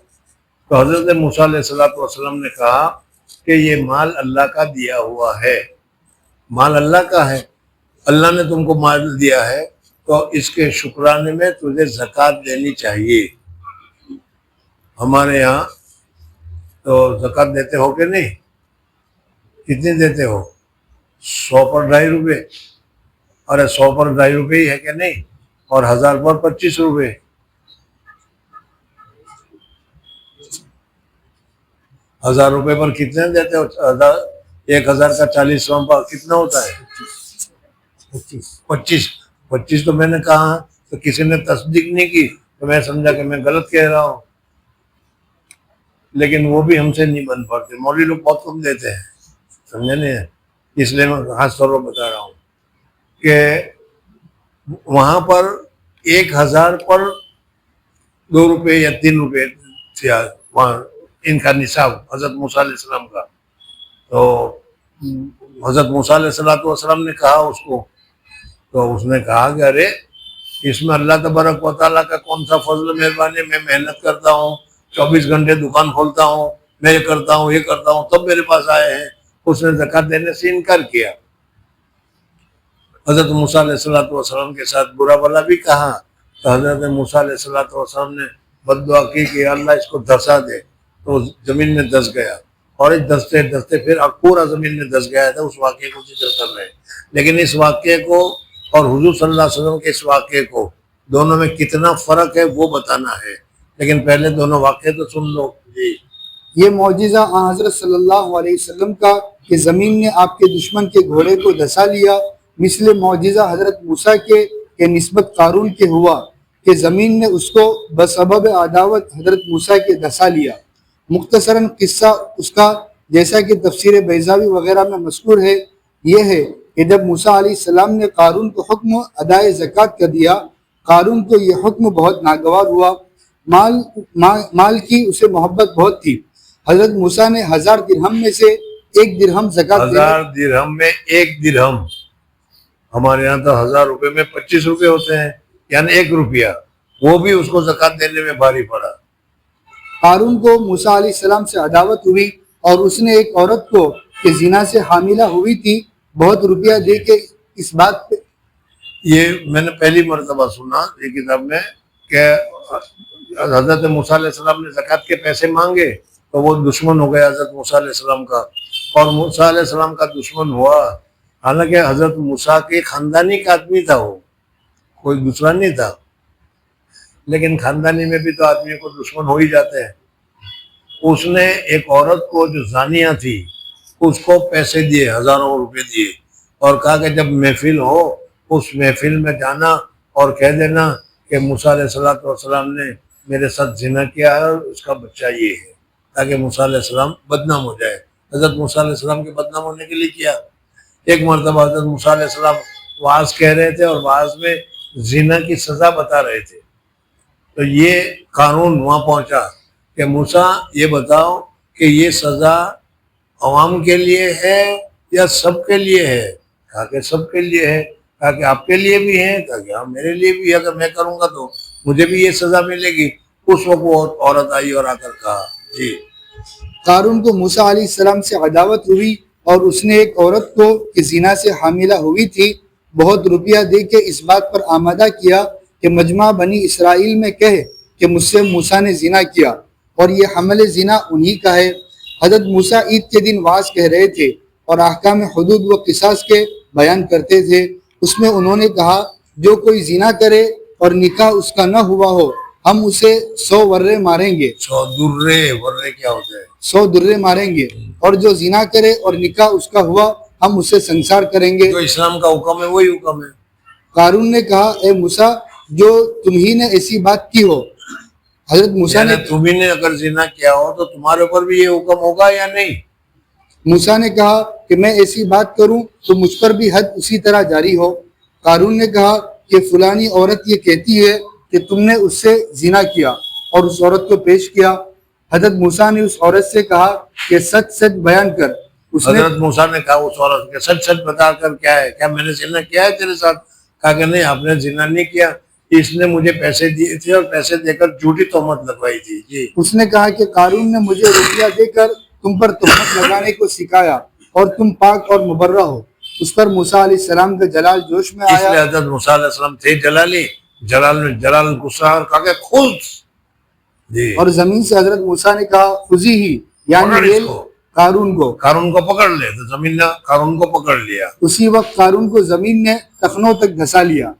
تو حضرت موسیٰ علیہ السلام نے کہا کہ یہ مال اللہ کا دیا ہوا ہے, مال اللہ کا ہے, اللہ نے تم کو مال دیا ہے تو اس کے شکرانے میں تجھے زکوٰۃ دینی چاہیے. ہمارے یہاں تو زکوٰۃ دیتے ہو کہ نہیں؟ کتنے دیتے ہو؟ 100 پر 2.5 روپے. ارے 100 پر 2.5 روپے ہی ہے کہ نہیں؟ اور 1000 پر 25 روپے. 1000 روپے پر کتنے دیتے ہو؟ 1000 کا 40 پر کتنا ہوتا ہے؟ 25 تو میں نے کہا, تو کسی نے تصدیق نہیں کی تو میں سمجھا کہ میں غلط کہہ رہا ہوں, لیکن وہ بھی ہم سے نہیں بن پاتے. مولوی لوگ بہت کم دیتے ہیں, سمجھے نہیں, اس لیے میں خاص طور پر بتا رہا ہوں کہ وہاں پر 1000 پر 2 روپے یا 3 روپے تھا وہاں ان کا نصاب حضرت موسیٰ علیہ السلام کا. تو حضرت موسیٰ علیہ السلام نے کہا اس کو, تو اس نے کہا کہ ارے اس میں اللہ تبارک و تعالیٰ کا کون سا فضل مہربانی, میں محنت کرتا ہوں, 24 گھنٹے دکان کھولتا ہوں, میں یہ کرتا ہوں یہ کرتا ہوں, تب میرے پاس آئے ہیں. اس نے زکوٰۃ دینے سے انکار کیا. حضرت موسیٰ علیہ السلام کے ساتھ برا بلا بھی کہا, تو حضرت موسیٰ علیہ السلام نے بد دعا کی کہ اللہ اس کو دھسا دے, تو زمین میں دھس گیا, اور اس دھستے دھستے پھر پورا زمین میں دھس گیا تھا. اس واقعے کو ذکر کر رہے ہیں, لیکن اس واقعے کو اور حضور صلی اللہ علیہ وسلم کے اس واقعے کو دونوں میں کتنا فرق ہے وہ بتانا ہے, لیکن پہلے دونوں واقعے تو سن لو. جی یہ معجزہ آن حضرت صلی اللہ علیہ وسلم کا کہ زمین نے آپ کے دشمن کے گھوڑے کو دھسا لیا, مثل معجزہ حضرت موسیٰ کے کہ نسبت قارون کے ہوا کہ زمین نے اس کو بسبب عداوت حضرت موسیٰ کے دھسا لیا. مختصراً قصہ اس کا جیسا کہ تفسیر بیضاوی وغیرہ میں مذکور ہے یہ ہے کہ جب موسیٰ علیہ السلام نے قارون کو حکم ادائے زکوٰۃ کر دیا, قارون کو یہ حکم بہت ناگوار ہوا. مال کی اسے محبت بہت تھی. حضرت موسیٰ نے 1000 درہم میں سے 1 درہم زکوٰۃ 1000 درہم میں 1 درہم, ہمارے یہاں تو 1000 روپے میں 25 روپے ہوتے ہیں، یعنی 1 روپیہ، وہ بھی اس کو زکوٰۃ دینے میں بھاری پڑا۔ قارون کو موسیٰ علیہ السلام سے عداوت ہوئی اور اس نے ایک عورت کو کہ زنا سے حاملہ ہوئی تھی بہت روپیہ دے کے اس بات پہ، یہ میں نے پہلی مرتبہ سنا یہ کتاب میں کہ حضرت موسیٰ علیہ السلام نے زکوٰۃ کے پیسے مانگے تو وہ دشمن ہو گیا حضرت موسیٰ علیہ السلام کا، اور موسیٰ علیہ السلام کا دشمن ہوا، حالانکہ حضرت موسیٰ کے خاندانی کا آدمی تھا، وہ کوئی دوسرا نہیں تھا، لیکن خاندانی میں بھی تو آدمی کو دشمن ہو ہی جاتے ہیں۔ اس نے ایک عورت کو جو زانیہ تھی اس کو پیسے دیے، ہزاروں روپے دیے، اور کہا کہ جب محفل ہو اس محفل میں جانا اور کہہ دینا کہ موسیٰ علیہ السلام نے میرے ساتھ زنا کیا ہے اور اس کا بچہ یہ ہے، تاکہ موسیٰ علیہ السلام بدنام ہو جائے۔ حضرت موسیٰ علیہ السلام کے بدنام ہونے کے لیے کیا؟ ایک مرتبہ حضرت موسیٰ علیہ السلام وعظ کہہ رہے تھے اور وعظ میں زنا کی سزا بتا رہے تھے، تو یہ قانون وہاں پہنچا کہ موسیٰ یہ بتاؤ کہ یہ سزا عوام کے لیے ہے یا سب کے لیے ہے؟ کہا کہ سب کے لیے ہے۔ کہا کہ آپ کے لیے بھی ہے؟ کہا کہ ہاں میرے لیے بھی ہے، اگر میں کروں گا تو مجھے بھی یہ سزا ملے گی۔ اس وقت وہ عورت آئی اور آ کر کہا جی۔ قارون کو موسیٰ علیہ السلام سے عداوت ہوئی اور اس نے ایک عورت کو کہ زنا سے حاملہ ہوئی تھی بہت روپیہ دے کے اس بات پر آمادہ کیا کہ مجمع بنی اسرائیل میں کہے کہ مجھ سے موسیٰ نے زنا کیا اور یہ حمل زنا انہی کا ہے۔ حضرت موسیٰ عید کے دن وعظ کہہ رہے تھے اور احکام حدود و قصاص کے بیان کرتے تھے۔ اس میں انہوں نے کہا جو کوئی زنا کرے اور نکاح اس کا نہ ہوا ہو ہم اسے 100 ورے ماریں گے۔ 100 درے، ورے کیا ہوتے ہیں؟ 100 درے ماریں گے، اور جو زنا کرے اور نکاح اس کا ہوا ہم اسے سنسار کریں گے۔ جو اسلام کا حکم ہے وہی حکم ہے۔ قارون نے کہا اے موسیٰ جو تم ہی نے ایسی بات کی ہو۔ حضرت موسیٰ نے تمہیں نے اگر زنا کیا ہو تو تمہارے اوپر بھی یہ حکم ہوگا یا نہیں؟ موسیٰ نے کہا کہ میں ایسی بات کروں تو مجھ پر بھی حد اسی طرح جاری ہو۔ قارون نے کہا کہ فلانی عورت یہ کہتی ہے کہ تم نے اس سے زنا کیا اور اس عورت کو پیش کیا۔ حضرت موسیٰ نے اس عورت سے کہا کہ سچ سچ بیان کر۔ اس نے حضرت موسیٰ نے کہا اس عورت کے سچ سچ بتا کر کیا ہے، کیا میں نے زنا کیا ہے تیرے ساتھ؟ کہا کہ نہیں آپ نے زنا نہیں کیا، اس نے مجھے پیسے دیے تھے اور پیسے دے کر جھوٹی تہمت لگوائی تھی۔ جی۔ اس نے کہا کہ قارون نے مجھے روپیہ دے کر تم پر تہمت لگانے کو سکھایا اور تم پاک اور مبرہ ہو۔ اس پر موسیٰ علیہ السلام کا جلال جوش میں اس لیے آیا حضرت موسیٰ علیہ السلام تھے جلالی، جلال میں جلال غصہ اور کہا کہ خود جی، اور زمین سے حضرت موسیٰ نے کہا خذی ہی پکڑ یعنی اس ریل کو، قارون کو۔ قارون کو پکڑ لے، تو زمین نے قارون کو پکڑ لیا۔ اسی وقت قارون کو زمین نے ٹخنوں تک دھسا لیا۔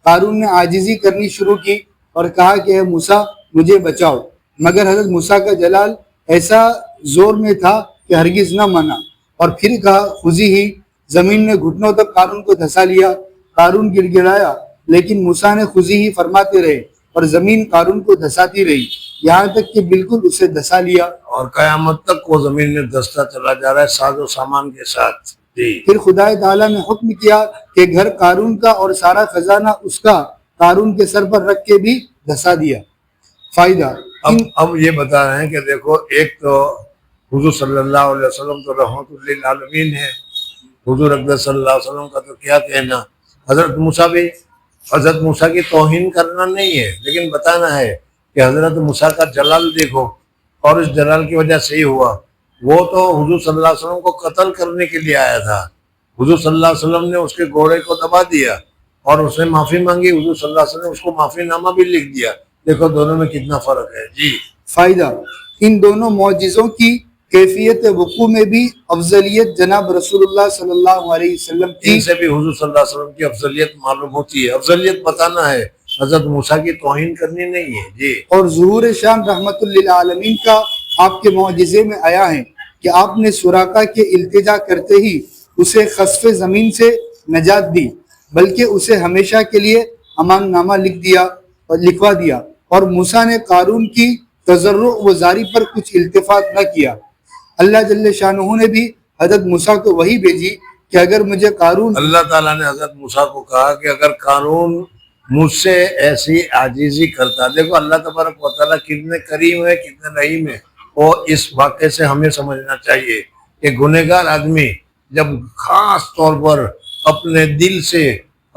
قارون نے عاجزی کرنی شروع کی اور کہا کہ اے موسیٰ مجھے بچاؤ، مگر حضرت موسیٰ کا جلال ایسا زور میں تھا کہ ہرگز نہ مانا، اور پھر کہا خذی ہی۔ زمین نے گھٹنوں تک قارون کو دھسا لیا۔ قارون گر گڑایا لیکن موسیٰ نے خذی ہی فرماتے رہے اور زمین قارون کو دھساتی رہی یہاں تک کہ بالکل اسے دھسا لیا۔ اور قیامت تک وہ زمین میں دھستا چلا جا رہا ہے ساز و سامان کے ساتھ۔ جی۔ پھر خدا تعالیٰ نے حکم کیا کہ گھر قارون کا اور سارا خزانہ اس کا قارون کے سر پر رکھ کے بھی دھسا دیا۔ فائدہ اب یہ بتا رہے ہیں کہ دیکھو ایک تو حضور صلی اللہ علیہ وسلم تو رحمت للعالمین ہے، حضور اقدس صلی اللہ علیہ وسلم کا تو کیا کہنا، حضرت موسیٰ بھی، حضرت موسیٰ کی توہین کرنا نہیں ہے لیکن بتانا ہے کہ حضرت موسیٰ کا جلال دیکھو، اور اس جلال کی وجہ سے ہی ہوا۔ وہ تو حضور صلی اللہ علیہ وسلم کو قتل کرنے کے لیے آیا تھا، حضور صلی اللہ علیہ وسلم نے اس کے گھوڑے کو دبا دیا اور اس نے معافی مانگی، حضور صلی اللہ علیہ وسلم نے اس کو معافی نامہ بھی لکھ دیا۔ دیکھو دونوں میں کتنا فرق ہے۔ جی۔ فائدہ ان دونوں معجزوں کی کیفیت وقوع میں بھی افضلیت جناب رسول اللہ صلی اللہ علیہ وسلم کی، ان سے بھی حضور صلی اللہ علیہ وسلم کی افضلیت معلوم ہوتی ہے۔ افضلیت بتانا ہے، حضرت موسیٰ کی توہین کرنی نہیں ہے۔ جی۔ اور ظہور شان رحمت للعالمین کا آپ کے معجزے میں آیا ہے کہ آپ نے سراقہ کے التجا کرتے ہی اسے خسف زمین سے نجات دی، بلکہ اسے ہمیشہ کے لیے امان نامہ لکھوا دیا، اور موسیٰ نے قارون کی تضرع و زاری پر کچھ التفات نہ کیا۔ اللہ جل شانہ نے بھی حضرت موسیٰ کو وحی بھیجی کہ اگر مجھے قارون، اللہ تعالیٰ نے حضرت موسیٰ کو کہا کہ اگر قارون مجھ سے ایسی عاجزی کرتا، دیکھو اللہ تبارک و تعالیٰ کتنے کریم ہے، کتنے رحیم ہے، اور اس واقعے سے ہمیں سمجھنا چاہیے کہ گنہگار آدمی جب خاص طور پر اپنے دل سے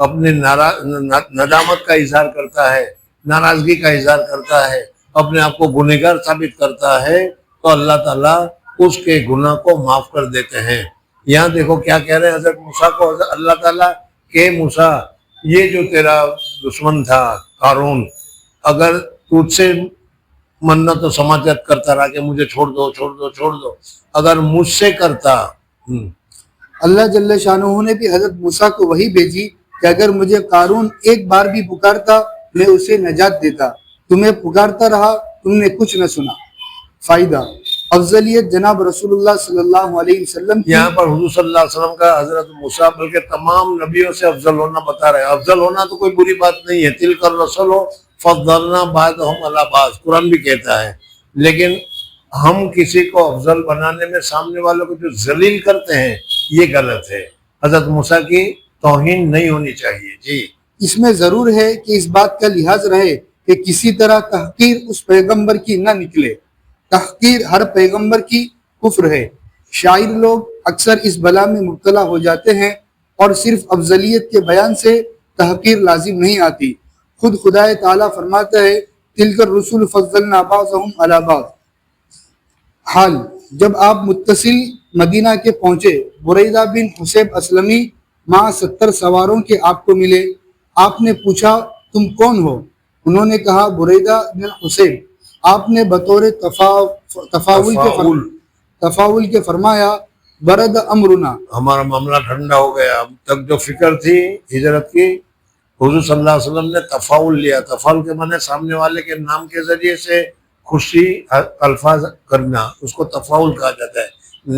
اپنے ندامت کا اظہار کرتا ہے، ناراضگی کا اظہار کرتا ہے، اپنے آپ کو گنہگار ثابت کرتا ہے، تو اللہ تعالیٰ اس کے گناہ کو معاف کر دیتے ہیں۔ یہاں دیکھو کیا کہہ رہے ہیں حضرت موسیٰ کو اللہ تعالیٰ کہ موسیٰ یہ جو تیرا دشمن تھا قارون، اگر تجھ سے منت و سماجت کرتا رہا کہ مجھے چھوڑ دو چھوڑ دو چھوڑ دو، اگر مجھ سے کرتا اللہ جل شانہ نے بھی حضرت موسیٰ کو وہی بھیجی کہ اگر مجھے قارون ایک بار بھی پکارتا میں اسے نجات دیتا، تمہیں پکارتا رہا تم نے کچھ نہ سنا۔ فائدہ افضلیت جناب رسول اللہ صلی اللہ علیہ وسلم کی، یہاں پر حضور صلی اللہ علیہ وسلم کا حضرت موسیٰ بلکہ تمام نبیوں سے افضل ہونا بتا رہے ہیں۔ افضل ہونا تو کوئی بری بات نہیں ہے، تلک الرسل فضلنا بعضهم علی بعض، قرآن بھی کہتا ہے، لیکن ہم کسی کو افضل بنانے میں سامنے والوں کو جو ذلیل کرتے ہیں یہ غلط ہے۔ حضرت موسیٰ کی توہین نہیں ہونی چاہیے۔ جی اس میں ضرور ہے کہ اس بات کا لحاظ رہے کہ کسی طرح تحقیر اس پیغمبر کی نہ نکلے۔ تحقیر ہر پیغمبر کی کفر ہے۔ شاعر لوگ اکثر اس بلا میں مبتلا ہو جاتے ہیں اور صرف افضلیت کے بیان سے تحقیر لازم نہیں آتی۔ خود خدا تعالیٰ فرماتا ہے تلک الرسل فضلنا بعضهم علی بعض۔ حال جب آپ متصل مدینہ کے پہنچے، بریدہ بن حسیب اسلمی مع 70 سواروں کے آپ کو ملے۔ آپ نے پوچھا تم کون ہو؟ انہوں نے کہا بریدہ بن حسیب۔ آپ نے بطور تفاول کے فرمایا برد امرنا، ہمارا معاملہ ٹھنڈا ہو گیا۔ اب تک جو فکر تھی ہجرت کی، حضور صلی اللہ علیہ وسلم نے تفاول لیا۔ تفاول کے معنی سامنے والے کے نام کے ذریعے سے خوشی الفاظ کرنا، اس کو تفاول کہا جاتا ہے۔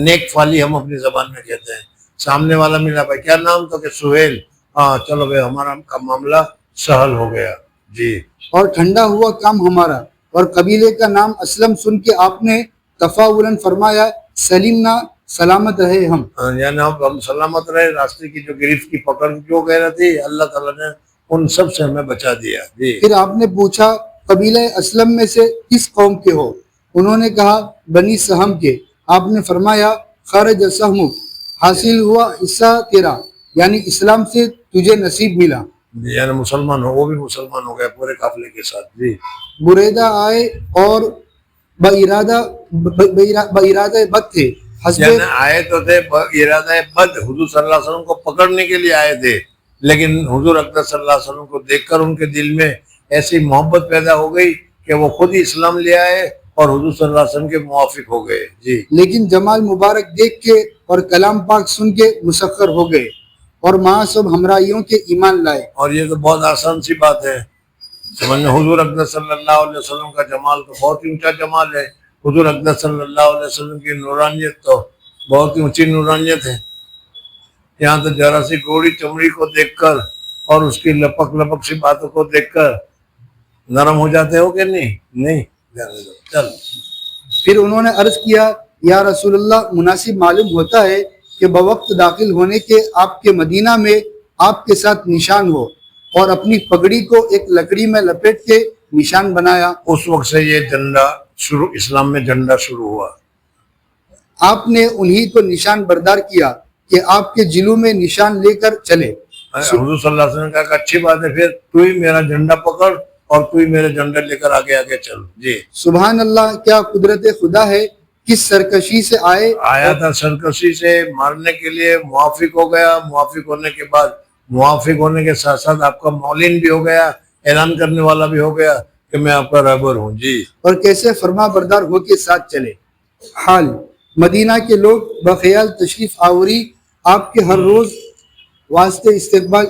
نیک فالی ہم اپنی زبان میں کہتے ہیں۔ سامنے والا ملا، بھائی کیا نام؟ تو کہ سہیل۔ ہاں چلو بھائی ہمارا کا معاملہ سہل ہو گیا۔ جی اور ٹھنڈا ہوا کام ہمارا۔ اور قبیلے کا نام اسلم سن کے آپ نے تفاولاً فرمایا سلیمنا، سلامت رہے ہم، یعنی ہم سلامت رہے۔ راستے کی جو گرفت کی پکڑ جو کہہ رہی تھی، اللہ تعالیٰ نے ان سب سے ہمیں بچا دیا۔ جی پھر آپ نے پوچھا قبیلہ اسلم میں سے کس قوم کے ہو؟ انہوں نے کہا بنی سہم کے۔ آپ نے فرمایا خرج سہمک، حاصل ہوا حصہ تیرا، یعنی اسلام سے تجھے نصیب ملا۔ یعنی مسلمان ہو، وہ بھی مسلمان ہو گیا پورے قافلے کے ساتھ۔ جی بریدہ آئے اور بارادہ بد تھے، حسب یعنی آئے تو تھے ارادہ بد، حضور صلی اللہ علیہ وسلم کو پکڑنے کے لیے آئے تھے، لیکن حضور اکرم صلی اللہ علیہ وسلم کو دیکھ کر ان کے دل میں ایسی محبت پیدا ہو گئی کہ وہ خود ہی اسلام لے آئے اور حضور صلی اللہ علیہ وسلم کے موافق ہو گئے۔ جی لیکن جمال مبارک دیکھ کے اور کلام پاک سن کے مسخر ہو گئے اور ماں سب ہمراہیوں کے ایمان لائے۔ اور یہ تو بہت آسان سی بات ہے سمجھنا۔ حضور اکرم صلی اللہ علیہ وسلم کا جمال تو بہت ہی اونچا جمال ہے۔ حضور اکرم صلی اللہ علیہ وسلم کی نورانیت تو بہت ہی اونچی نورانیت ہے۔ یہاں تو ذرا سی گوڑی چمڑی کو دیکھ کر اور اس کی لپک لپک سی باتوں کو دیکھ کر نرم ہو جاتے ہو کہ نہیں؟ چل پھر انہوں نے عرض کیا یا رسول اللہ، مناسب معلوم ہوتا ہے کہ بوقت داخل ہونے کے آپ کے مدینہ میں آپ کے ساتھ نشان ہو، اور اپنی پگڑی کو ایک لکڑی میں لپیٹ کے نشان بنایا۔ اس وقت سے یہ جھنڈا شروع، اسلام میں جھنڈا شروع ہوا۔ آپ نے انہی کو نشان بردار کیا کہ آپ کے جلو میں نشان لے کر چلے۔ حضور صلی اللہ علیہ وسلم نے کہا کہ اچھی بات ہے، پھر تو ہی میرا جھنڈا پکڑ اور تو ہی میرے جھنڈا لے کر آگے آگے چل۔ جی سبحان اللہ، کیا قدرت خدا ہے، کس سرکشی سے آیا تھا، سرکشی سے مارنے کے لیے موافق ہو گیا۔ موافق ہونے کے بعد، موافق ہونے کے ساتھ ساتھ آپ کا مولین بھی ہو گیا، اعلان کرنے والا بھی ہو گیا کہ میں آپ کا رہبر ہوں۔ جی اور کیسے فرما بردار ہو کے ساتھ چلے۔ حال مدینہ کے لوگ بخیال تشریف آوری آپ کے ہر روز واسطے استقبال۔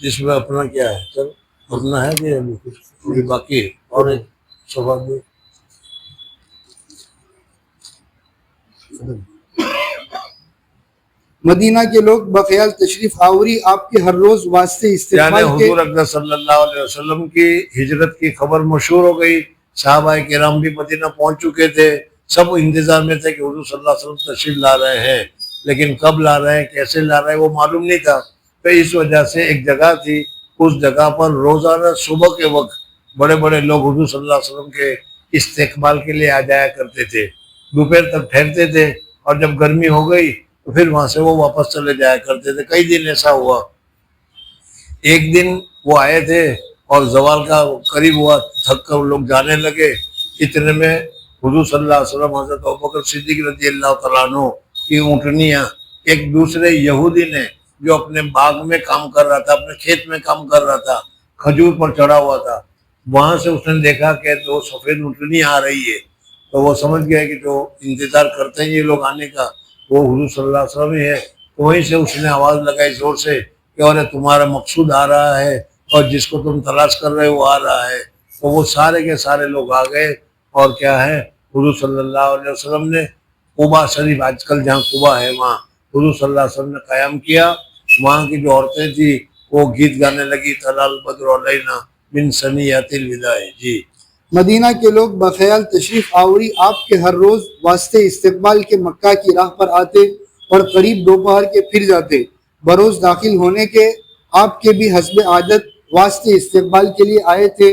جس میں اپنا کیا ہے، چل اپنا ہے کہ ابھی کچھ ابھی باقی ہے اور ایک سوال بھی۔ مدینہ کے لوگ بخیال تشریف آوری آپ کے ہر روز واسطے یعنی استقبال کے۔ حضور اکرم صلی اللہ علیہ وسلم کی ہجرت کی خبر مشہور ہو گئی، صحابہ کرام بھی مدینہ پہنچ چکے تھے، سب انتظار میں تھے کہ حضور صلی اللہ علیہ وسلم تشریف لا رہے ہیں، لیکن کب لا رہے ہیں، کیسے لا رہے ہیں، وہ معلوم نہیں تھا۔ تو اس وجہ سے ایک جگہ تھی، اس جگہ پر روزانہ صبح کے وقت بڑے بڑے لوگ حضور صلی اللہ علیہ وسلم کے استقبال کے لیے آ جایا کرتے تھے، دوپہر تک ٹھہرتے تھے، اور جب گرمی ہو گئی تو پھر وہاں سے وہ واپس چلے جایا کرتے تھے. کئی دن ایسا ہوا. ایک دن وہ آئے تھے اور زوال کا قریب ہوا, تھک کر لوگ جانے لگے. اتنے میں حضور صلی اللہ علیہ وسلم, حضرت ابوبکر صدیق رضی اللہ تعالیٰ عنہ کی اونٹنیاں ایک دوسرے یہودی نے جو اپنے باغ میں کام کر رہا تھا, اپنے کھیت میں کام کر رہا تھا, کھجور پر چڑھا ہوا تھا, وہاں سے اس نے دیکھا کہ تو سفید اونٹنی آ رہی ہے. تو وہ سمجھ گیا کہ جو انتظار کرتے ہیں یہ لوگ آنے کا وہ حضور صلی اللہ علیہ وسلم ہی ہے. تو وہیں سے اس نے آواز لگائی زور سے کہ اور تمہارا مقصود آ رہا ہے اور جس کو تم تلاش کر رہے ہو وہ آ رہا ہے. تو وہ سارے کے سارے لوگ آ گئے اور کیا ہے, حضور صلی اللہ علیہ وسلم نے قبا شریف, آج کل جہاں قبا ہے وہاں حضور صلی اللہ علیہ وسلم نے قیام کیا. وہاں کی جو عورتیں تھیں وہ گیت گانے لگی, طلال بدر علینا من ثنیات الوداع. جی. مدینہ کے لوگ بخیال تشریف آوری آپ کے ہر روز واسطے استقبال کے مکہ کی راہ پر آتے اور قریب دوپہر کے پھر جاتے. بروز داخل ہونے کے آپ کے بھی حسب عادت واسطے استقبال کے لیے آئے تھے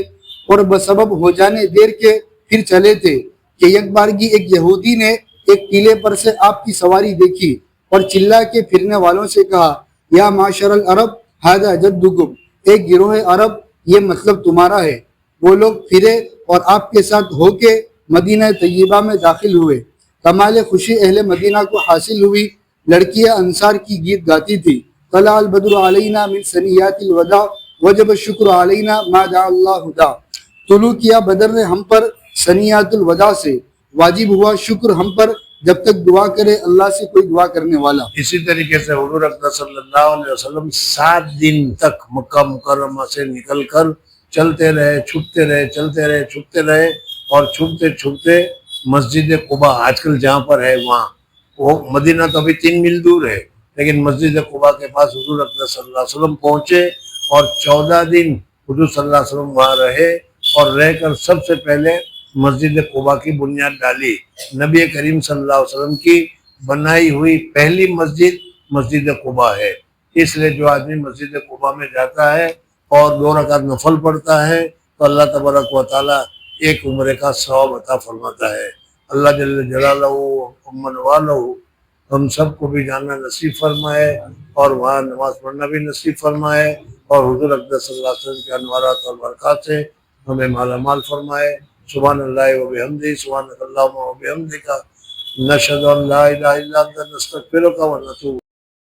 اور بسبب ہو جانے دیر کے پھر چلے تھے کہ یک بارگی ایک یہودی نے ایک ٹیلے پر سے آپ کی سواری دیکھی اور چلا کے پھرنے والوں سے کہا, یا معاشر العرب ھذا جدکم, ایک گروہ عرب یہ مطلب تمہارا ہے. وہ لوگ پھرے اور آپ کے ساتھ ہو کے مدینہ طیبہ میں داخل ہوئے. کمال خوشی اہل مدینہ کو حاصل ہوئی. لڑکیاں انصار کی گیت گاتی تھی, طلع البدر علینا من ثنیات الوداع وجب الشکر علینا ما دعا اللہ دا. طلوع کیا بدر نے ہم پر ثنیات الوداع سے, واجب ہوا شکر ہم پر جب تک دعا کرے اللہ سے کوئی دعا کرنے والا. اسی طریقے سے حضور اکرم صلی اللہ علیہ وسلم 7 دن تک مکہ مکرمہ سے نکل کر چلتے رہے, چھپتے رہے, چلتے رہے, چھپتے رہے, اور چھپتے چھپتے مسجد قباء آج کل جہاں پر ہے وہاں, وہ مدینہ تو ابھی 3 میل دور ہے, لیکن مسجد قباء کے پاس حضور اکرم صلی اللہ علیہ وسلم پہنچے اور 14 دن حضور صلی اللہ علیہ وسلم وہاں رہے اور رہ کر سب سے پہلے مسجد قباء کی بنیاد ڈالی. نبی کریم صلی اللہ علیہ وسلم کی بنائی ہوئی پہلی مسجد مسجد قباء ہے. اس لیے جو آدمی مسجد قباء میں جاتا ہے اور 2 رکعت نفل پڑھتا ہے تو اللہ تبارک و تعالیٰ ایک عمرے کا ثواب عطا فرماتا ہے. اللہ جل جلالہ امن والہ ہم سب کو بھی جاننا نصیب فرمائے اور وہاں نماز پڑھنا بھی نصیب فرمائے, اور حضور اکرم صلی اللہ علیہ وسلم کے انوارات اور برکات سے ہمیں مالا مال فرمائے. سبحان اللہ و بحمدہ, سبحانک اللہم و بحمدک, نشہد ان لا الہ الا انت نستغفرک و نتوب